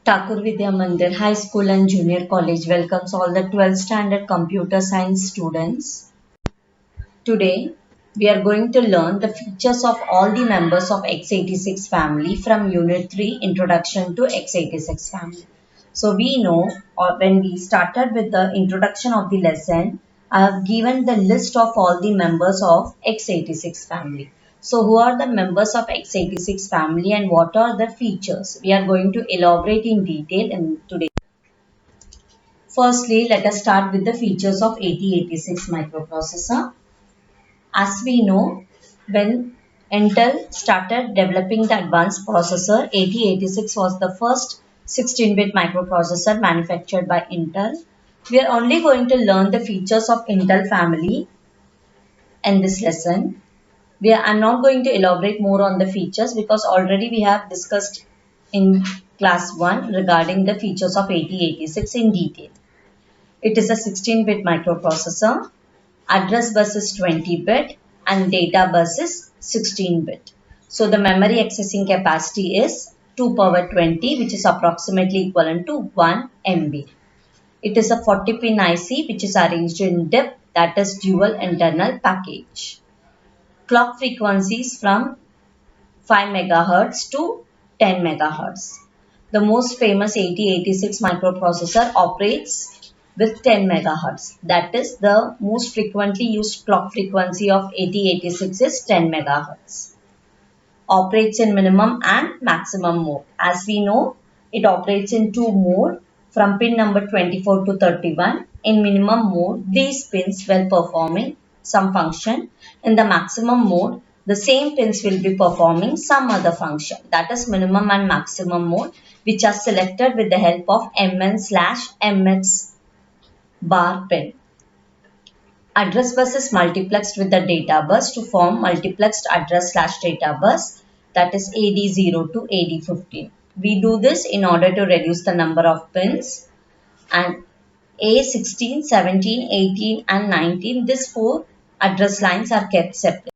Thakur Vidya Mandir High School and Junior College welcomes all the 12th standard computer science students. Today, we are going to learn the features of all the members of x86 family from Unit 3 Introduction to x86 family. So we know, or when we started with the introduction of the lesson, I have given the list of all the members of x86 family. So who are the members of x86 family and what are the features? We are going to elaborate in detail in today. Firstly, let us start with the features of 8086 microprocessor. As we know, when Intel started developing the advanced processor, 8086 was the first 16-bit microprocessor manufactured by Intel. We are only going to learn the features of Intel family in this lesson. I'm not going to elaborate more on the features because already we have discussed in class 1 regarding the features of 8086 in detail. It is a 16-bit microprocessor. Address bus is 20-bit and data bus is 16-bit. So the memory accessing capacity is 2 power 20, which is approximately equivalent to 1 MB. It is a 40-pin IC which is arranged in DIP, that is dual internal package. Clock frequencies from 5 MHz to 10 MHz. The most famous 8086 microprocessor operates with 10 MHz. That is the most frequently used clock frequency of 8086 is 10 MHz. Operates in minimum and maximum mode. As we know, it operates in two modes from pin number 24 to 31. In minimum mode, these pins while performing some function. In the maximum mode, the same pins will be performing some other function. That is minimum and maximum mode, which are selected with the help of MN/MX bar pin. Address bus is multiplexed with the data bus to form multiplexed address/data bus, that is AD0 to AD15. We do this in order to reduce the number of pins, and A16, 17, 18 and 19, these four address lines are kept separate.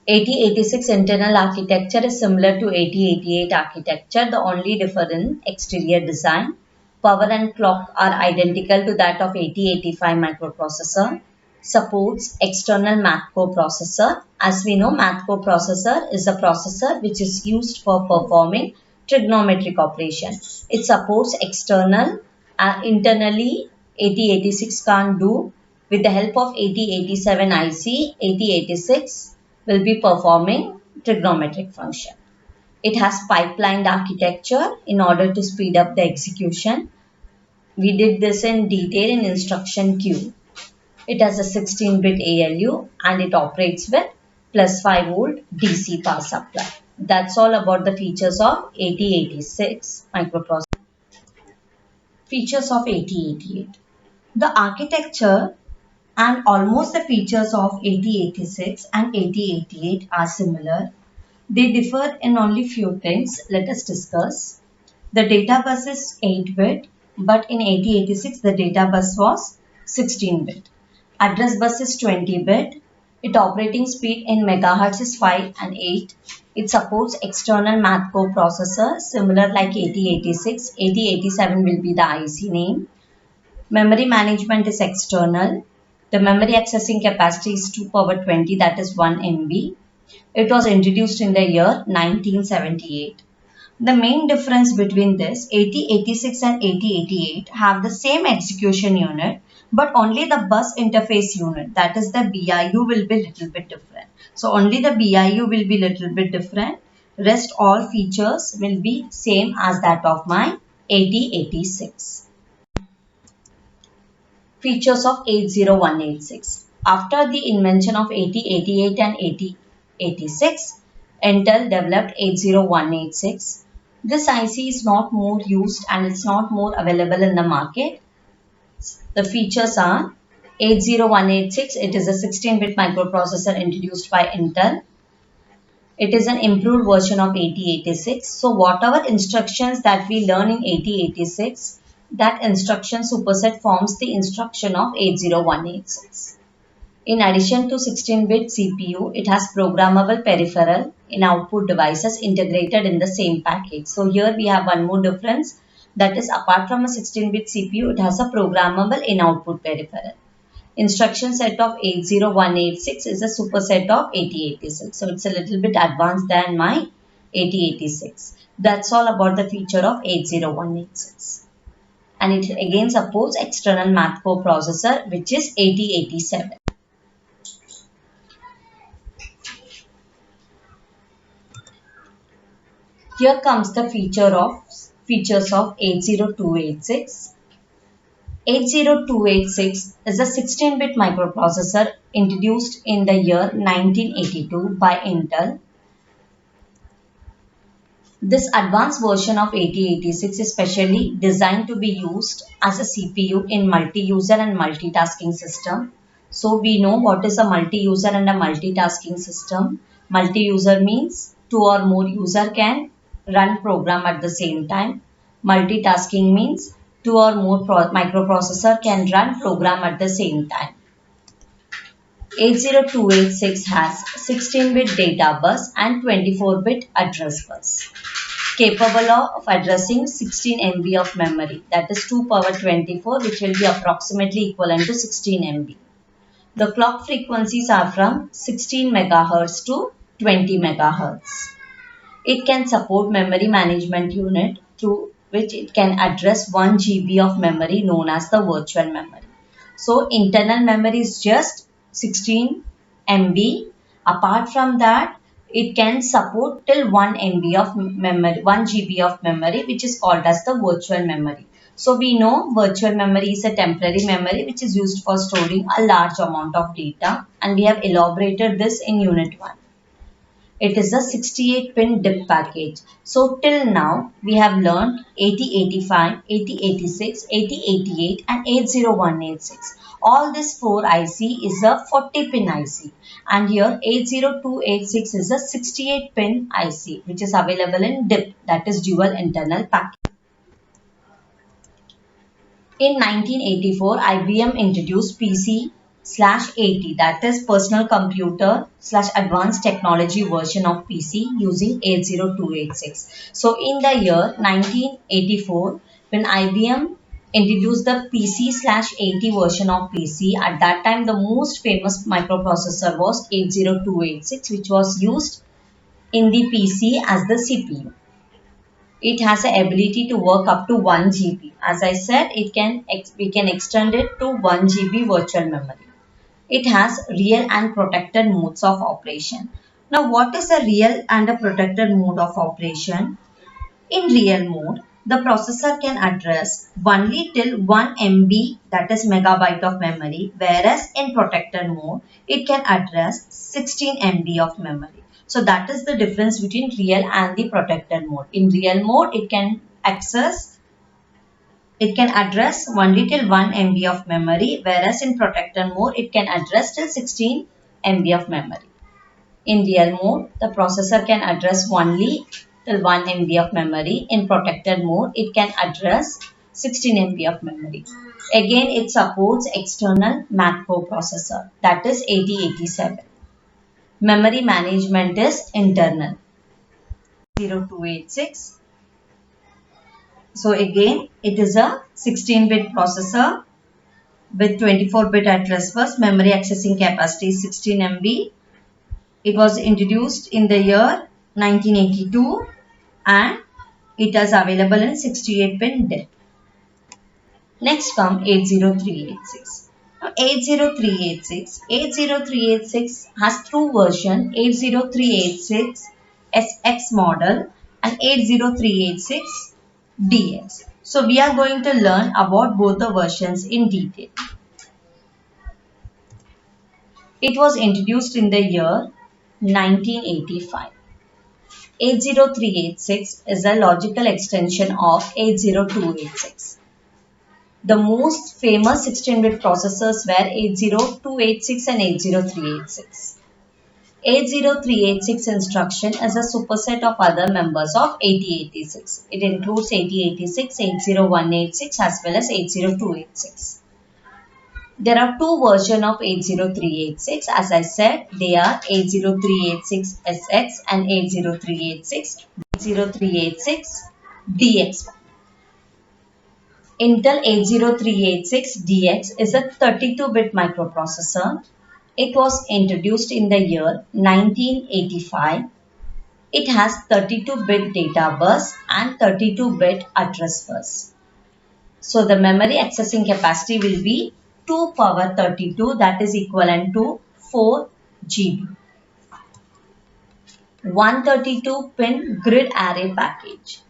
8086 internal architecture is similar to 8088 architecture. The only difference in exterior design. Power and clock are identical to that of 8085 microprocessor. Supports external math coprocessor. As we know, math coprocessor is a processor which is used for performing trigonometric operation. It supports external. Internally, 8086 can't do. With the help of 8087 IC, 8086 will be performing trigonometric function. It has pipelined architecture in order to speed up the execution. We did this in detail in instruction queue. It has a 16-bit ALU and it operates with plus 5 volt DC power supply. That's all about the features of 8086 microprocessor. Features of 8088. The architecture and almost the features of 8086 and 8088 are similar. They differ in only few things. Let us discuss. The data bus is 8-bit, but in 8086 the data bus was 16-bit. Address bus is 20-bit. Its operating speed in megahertz is 5 and 8. It supports external math coprocessor similar like 8086. 8087 will be the IC name. Memory management is external. The memory accessing capacity is 2 power 20, that is 1 MB. It was introduced in the year 1978. The main difference between this 8086 and 8088 have the same execution unit, but only the bus interface unit, that is the BIU, will be little bit different. So only the BIU will be little bit different. Rest all features will be same as that of my 8086. Features of 80186. After the invention of 8088 and 8086, Intel developed 80186. This IC is not more used and it's not more available in the market. The features are 80186. It is a 16-bit microprocessor introduced by Intel. It is an improved version of 8086. So whatever instructions that we learn in 8086, that instruction superset forms the instruction of 80186. In addition to 16-bit CPU, it has programmable peripheral in output devices integrated in the same package. So here we have one more difference, that is, apart from a 16-bit CPU, it has a programmable in output peripheral. Instruction set of 80186 is a superset of 8086. So it's a little bit advanced than my 8086. That's all about the feature of 80186. And it again supports external math core processor, which is 8087. Here comes the features of 80286. 80286 is a 16-bit microprocessor introduced in the year 1982 by Intel. This advanced version of 8086 is specially designed to be used as a CPU in multi-user and multitasking system. So we know what is a multi-user and a multitasking system. Multi-user means two or more user can run program at the same time. Multitasking means two or more microprocessor can run program at the same time. 80286 has 16-bit data bus and 24-bit address bus, capable of addressing 16 MB of memory, that is 2 power 24, which will be approximately equivalent to 16 MB. The clock frequencies are from 16 MHz to 20 MHz. It can support memory management unit, through which it can address 1 GB of memory known as the virtual memory. So internal memory is just 16 MB. Apart from that, it can support till 1 MB of memory, 1 GB of memory, which is called as the virtual memory. So we know virtual memory is a temporary memory which is used for storing a large amount of data, and we have elaborated this in Unit 1. It is a 68-pin DIP package. So till now we have learned 8085, 8086, 8088 and 80186. All this 4 IC is a 40-pin IC, and here 80286 is a 68-pin IC which is available in DIP, that is dual internal package. In 1984, IBM introduced PC/80, that is personal computer / advanced technology version of PC using 80286. So in the year 1984, when IBM introduced the PC/80 version of PC, at that time the most famous microprocessor was 80286, which was used in the PC as the CPU. It has the ability to work up to 1 GB. As I said, we can extend it to 1 GB virtual memory. It has real and protected modes of operation. Now, what is a real and a protected mode of operation? In real mode, the processor can address only till 1 MB, that is megabyte of memory, whereas in protected mode, it can address 16 MB of memory. So that is the difference between real and the protected mode. In real mode, it can address only till 1 MB of memory, whereas in protected mode, it can address till 16 MB of memory. In real mode, the processor can address only till 1 MB of memory. In protected mode, it can address 16 MB of memory. Again, it supports external math core processor, that is 8087. Memory management is internal. 0286. So again, it is a 16-bit processor with 24-bit address bus. Memory accessing capacity is 16 MB. It was introduced in the year 1982 and it is available in 68-pin DIP. Next come 80386. Now 80386 has two versions, 80386 SX model and 80386 DX. So we are going to learn about both the versions in detail. It was introduced in the year 1985. 80386 is a logical extension of 80286. The most famous 16-bit processors were 80286 and 80386. 80386 instruction is a superset of other members of 8086. It includes 8086, 80186 as well as 80286. There are two versions of 80386. As I said, they are 80386SX and 80386DX. Intel 80386DX is a 32-bit microprocessor. It was introduced in the year 1985. It has 32-bit data bus and 32-bit address bus. So the memory accessing capacity will be 2 power 32, that is equivalent to 4 GB. 132 pin grid array package.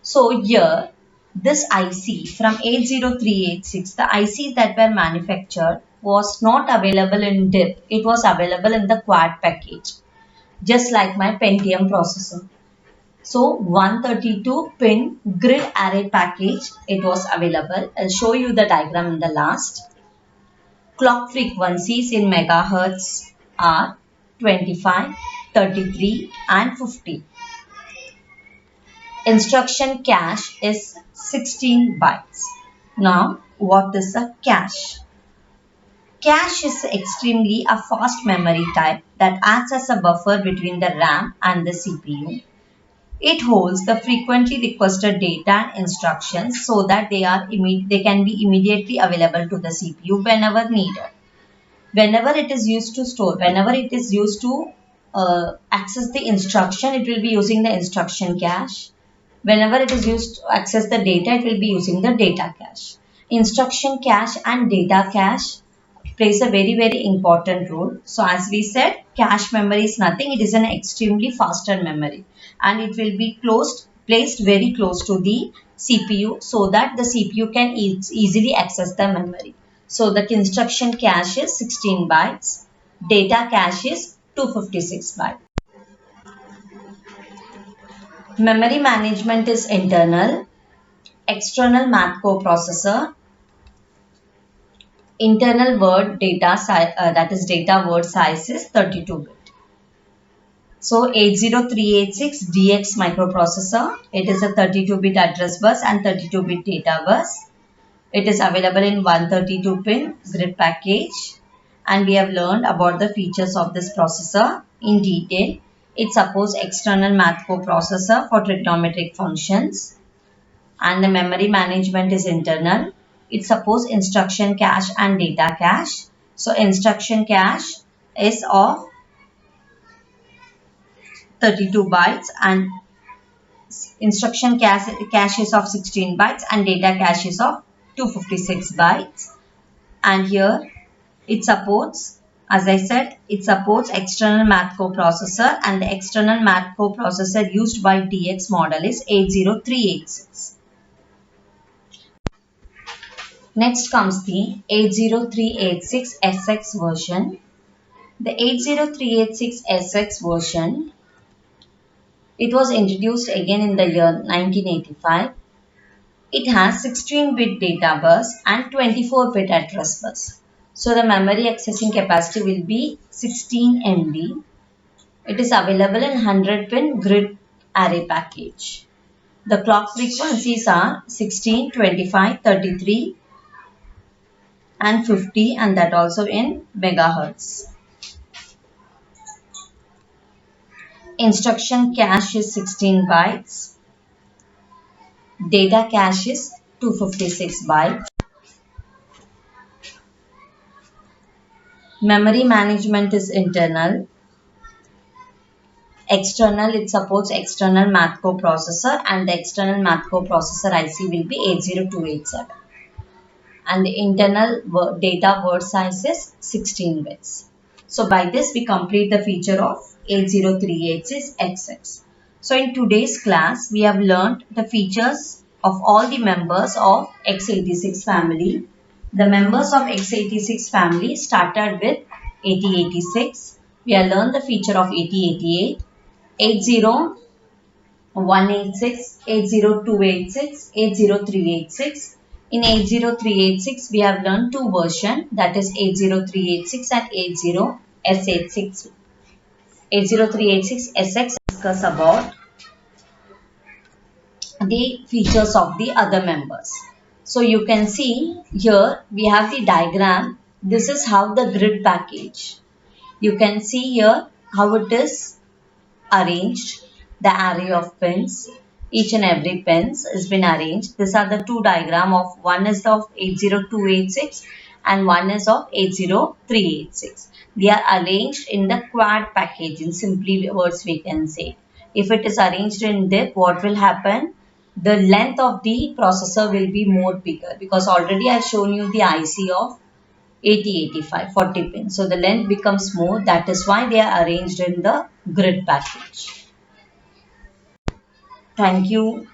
So here this IC from 80386, the ICs that were manufactured was not available in DIP. It was available in the quad package, just like my Pentium processor. So 132 pin grid array package, it was available. I'll show you the diagram in the last. Clock frequencies in megahertz are 25, 33 and 50. Instruction cache is 16 bytes. Now, what is a cache? Cache is extremely a fast memory type that acts as a buffer between the RAM and the CPU. It holds the frequently requested data and instructions so that they can be immediately available to the CPU whenever needed. Whenever it is used to store, whenever it is used to access the instruction, it will be using the instruction cache. Whenever it is used to access the data, it will be using the data cache. Instruction cache and data cache plays a very important role. So as we said, cache memory is nothing. It is an extremely faster memory and it will be placed very close to the CPU so that the CPU can easily access the memory. So the instruction cache is 16 bytes. Data cache is 256 bytes. Memory management is internal. External math coprocessor. Internal word data size, that is data word size is 32-bit. So 80386DX microprocessor, it is a 32-bit address bus and 32-bit data bus. It is available in 132 pin grid package and we have learned about the features of this processor in detail. It supports external math coprocessor for trigonometric functions and the memory management is internal. It supports instruction cache and data cache. So instruction cache is of 32 bytes and instruction cache is of 16 bytes and data cache is of 256 bytes. And here it supports, as I said, it supports external math coprocessor and the external math coprocessor used by DX model is 80386. Next comes the 80386SX version. The 80386SX version, it was introduced again in the year 1985. It has 16-bit data bus and 24-bit address bus. So the memory accessing capacity will be 16 MB. It is available in 100-pin grid array package. The clock frequencies are 16, 25, 33 and 50 and that also in megahertz. Instruction cache is 16 bytes. Data cache is 256 bytes. Memory management is internal. External, it supports external math coprocessor and the external math coprocessor IC will be 80287. And the internal data word size is 16 bits. So by this we complete the feature of 80386XX. So in today's class we have learned the features of all the members of x86 family. The members of x86 family started with 8086. We have learned the feature of 8088, 80186, 80286, 80386. In 80386, we have learned two versions, that is 80386 and 80S86. 80386SX discuss about the features of the other members. So you can see here we have the diagram. This is how the grid package. You can see here how it is arranged, the array of pins. Each and every pins has been arranged. These are the two diagram of one is of 80286 and one is of 80386. They are arranged in the quad package. In simply words we can say. If it is arranged in dip, what will happen? The length of the processor will be more bigger because already I have shown you the IC of 8085 40 pins. So the length becomes more. That is why they are arranged in the grid package. Thank you.